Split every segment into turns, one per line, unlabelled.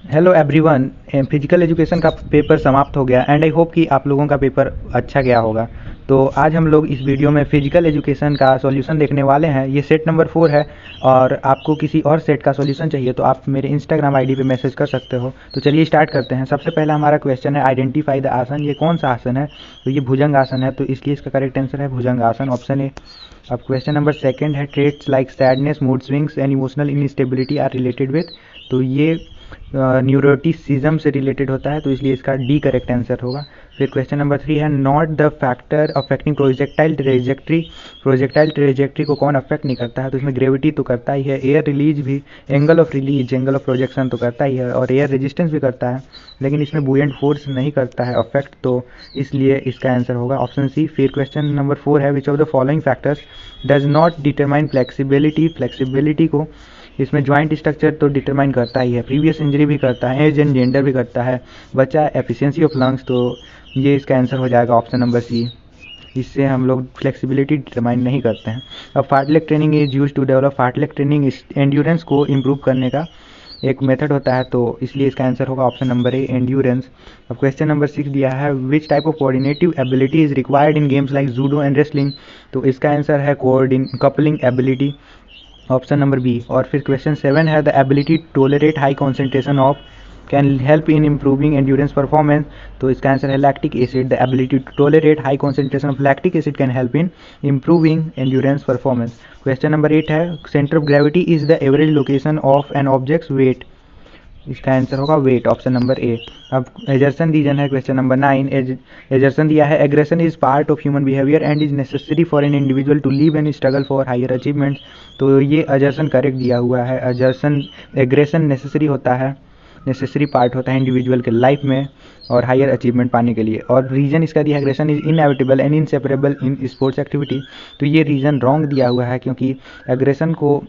Hello everyone. Physical education का paper समाप्त हो गया एंड आई होप कि आप लोगों का पेपर अच्छा गया होगा। तो आज हम लोग इस वीडियो में फिजिकल एजुकेशन का सॉल्यूशन देखने वाले हैं। ये सेट नंबर 4 है और आपको किसी और सेट का सॉल्यूशन चाहिए तो आप मेरे इंस्टाग्राम आईडी पे मैसेज कर सकते हो। तो चलिए स्टार्ट करते हैं। सबसे पहला हमारा क्वेश्चन है आइडेंटिफाई द आसन। ये कौन सा आसन है? तो ये भुजंग आसन है, तो इसलिए इसका करेक्ट आंसर है भुजंग आसन, ऑप्शन ए। अब क्वेश्चन नंबर सेकंड है traits like sadness, mood swings and emotional instability are related with. तो ये न्यूरोटिसिज्म से रिलेटेड होता है, तो इसलिए इसका डी करेक्ट आंसर होगा। फिर क्वेश्चन नंबर 3 है not the factor affecting projectile trajectory. Projectile trajectory को कौन अफेक्ट नहीं करता है? तो इसमें ग्रेविटी तो करता ही है, एयर रिलीज भी, angle of release, angle of projection तो करता ही है, और एयर रेजिस्टेंस भी करता है, लेकिन इसमें बुएंट फोर्स नहीं करता है अफेक्ट, तो इसलिए इसका आंसर होगा ऑप्शन सी। फिर क्वेश्चन नंबर 4 है विच of the following factors does not determine flexibility. Flexibility को इसमें ज्वाइंट स्ट्रक्चर तो डिटरमाइन करता ही है, प्रीवियस इंजरी भी करता है, एज एंड जेंडर भी करता है, बच्चा एफिशिएंसी ऑफ लंग्स, तो ये इसका आंसर हो जाएगा ऑप्शन नंबर सी। इससे हम लोग फ्लेक्सिबिलिटी डिटरमाइन नहीं करते हैं। अब fartlek training is use to develop. Fartlek training endurance को इम्प्रूव करने का एक मेथड होता है, तो इसलिए इसका आंसर होगा ऑप्शन नंबर ए, एंड्योरेंस। अब क्वेश्चन नंबर 6 दिया है which type of coordinative ability is required in games like judo and wrestling. तो इसका आंसर है coupling ability, option number B. और फिर क्वेश्चन 7 है the ability tolerate high concentration of can help in improving endurance performance. तो इसका answer है lactic acid. The ability to tolerate high concentration of lactic acid can help in improving endurance performance. Question number 8 है centre of gravity is the average location of an object's weight. इसका answer होगा weight, option number A. अब assertion reason है question number 9। Assertion दिया है aggression is part of human behaviour and is necessary for an individual to live and struggle for higher achievement. तो ये एजर्सन correct दिया हुआ है। एजर्सन एग्रेशन नेसेसरी होता है, नेसेसरी पार्ट होता है इंडिविजुअल के लाइफ में और हायर अचीवमेंट पाने के लिए। और रीजन इसका दिया aggression is inevitable and inseparable in sports activity. तो ये रीजन रॉन्ग दिया हुआ है, क्योंकि एग्रेशन को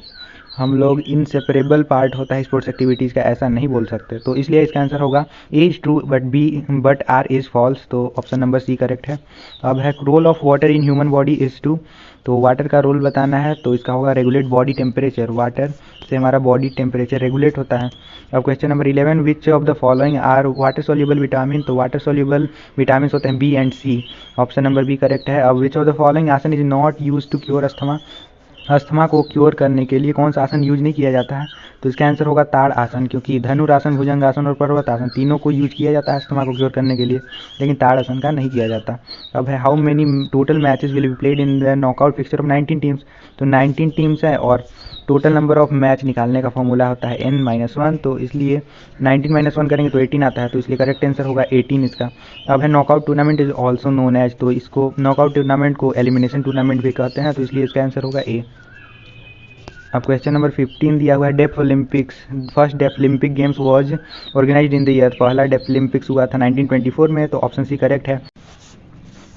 हम लोग इनसेपरेबल पार्ट होता है स्पोर्ट्स एक्टिविटीज़ का, ऐसा नहीं बोल सकते, तो इसलिए इसका आंसर होगा A is true but R is false, तो ऑप्शन नंबर सी करेक्ट है। अब है role of water in human body is to. तो वाटर का रोल बताना है, तो इसका होगा रेगुलेट बॉडी टेम्परेचर। वाटर से हमारा बॉडी टेम्परेचर रेगुलेट होता है। अब question number 11 which of the following are water soluble vitamin. तो वाटर सोल्यूबल विटामिन होते हैं B and C, option number B correct है। अब विच ऑफ द फॉलोइंग आसन is not use to cure asthma. Asthma को cure करने के लिए कौन सा आसन यूज नहीं किया जाता है? तो इसका आंसर होगा ताड़ आसन, क्योंकि धनुरासन, भुजंगासन और पर्वतासन तीनों को यूज किया जाता है अस्थमा को क्योर करने के लिए, लेकिन ताड़ आसन का नहीं किया जाता। अब है how many total matches will be played in the knockout fixture of 19 teams. तो 19 टीम्स है और टोटल नंबर ऑफ मैच निकालने का फॉर्मूला होता है n-1, तो इसलिए 19 - 1 करेंगे तो 18 आता है, तो इसलिए करेक्ट आंसर होगा 18 इसका। अब है knockout tournament is also known as. तो इसको नॉकआउट टूर्नामेंट को एलिमिनेशन टूर्नामेंट भी कहते हैं, तो इसलिए इसका आंसर होगा ए। अब क्वेश्चन नंबर 15 दिया हुआ है deaf Olympics. First deaf Olympic games was organised in the year. पहला डेफ ओलंपिक्स हुआ था 1924 में, तो ऑप्शन सी करेक्ट है।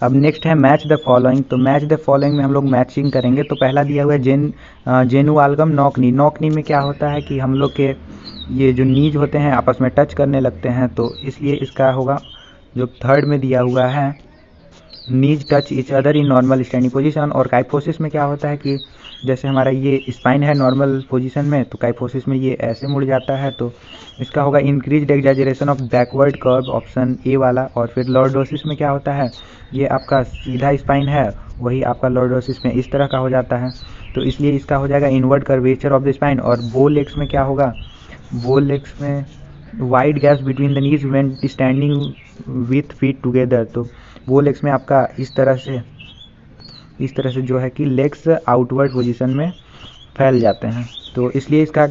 अब नेक्स्ट है मैच द फॉलोइंग। तो मैच द फॉलोइंग में हम लोग मैचिंग करेंगे। तो पहला दिया हुआ है जेनु आलगम नॉकनी। नॉकनी में क्या होता है कि हम लोग के ये जो नीज होते हैं आपस में टच करने लगते हैं, तो इसलिए इसका होगा जो थर्ड में दिया हुआ है knees touch each other in normal standing position. और काइफोसिस में क्या होता है कि जैसे हमारा ये स्पाइन है नॉर्मल पोजीशन में, तो काइफोसिस में ये ऐसे मुड़ जाता है, तो इसका होगा increased exaggeration of backward curve, option A वाला। और फिर लॉर्डोसिस में क्या होता है, ये आपका सीधा स्पाइन है, वही आपका लॉर्डोसिस में इस तरह का हो जाता है, तो इसलिए इसका हो जाएगा inward curvature of the spine. और बो लेग्स में क्या होगा, बो लेग्स में wide gaps between the knees when standing with feet together. तो वो लेग्स में आपका इस तरह से जो है कि लेग्स आउटवर्ड पोजीशन में फैल जाते हैं, तो इसलिए इसका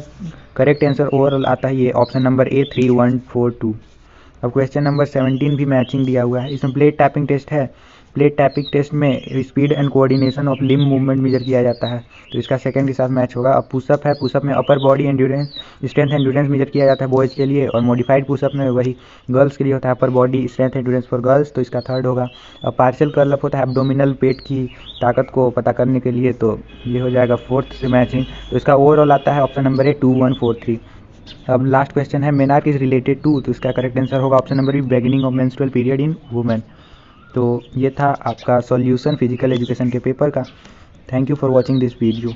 करेक्ट आंसर ओवरऑल आता है ये ऑप्शन नंबर ए 3142। अब क्वेश्चन नंबर 17 भी मैचिंग दिया हुआ है। इसमें प्लेट टैपिंग टेस्ट है। प्लेट टैपिंग टेस्ट में speed and coordination of limb movement measure किया जाता है, तो इसका सेकंड के साथ मैच होगा। अब पुशअप है, पुशअप में upper body endurance strength endurance measure किया जाता है बॉयज़ के लिए, और मॉडिफाइड पुशअप में वही गर्ल्स के लिए होता है upper body strength endurance for girls, तो इसका थर्ड होगा। अब पार्शियल कर्ल अप होता है एब्डोमिनल पेट की ताकत को पता करने के लिए, तो ये हो जाएगा फोर्थ से मैचिंग, तो इसका ओवरऑल आता है ऑप्शन नंबर ए 2143। अब लास्ट क्वेश्चन है मेनार्क इज रिलेटेड टू। तो इसका करेक्ट आंसर होगा option number B beginning of menstrual period in women. तो ये था आपका सॉल्यूशन फिजिकल एजुकेशन के पेपर का। Thank you for watching this video.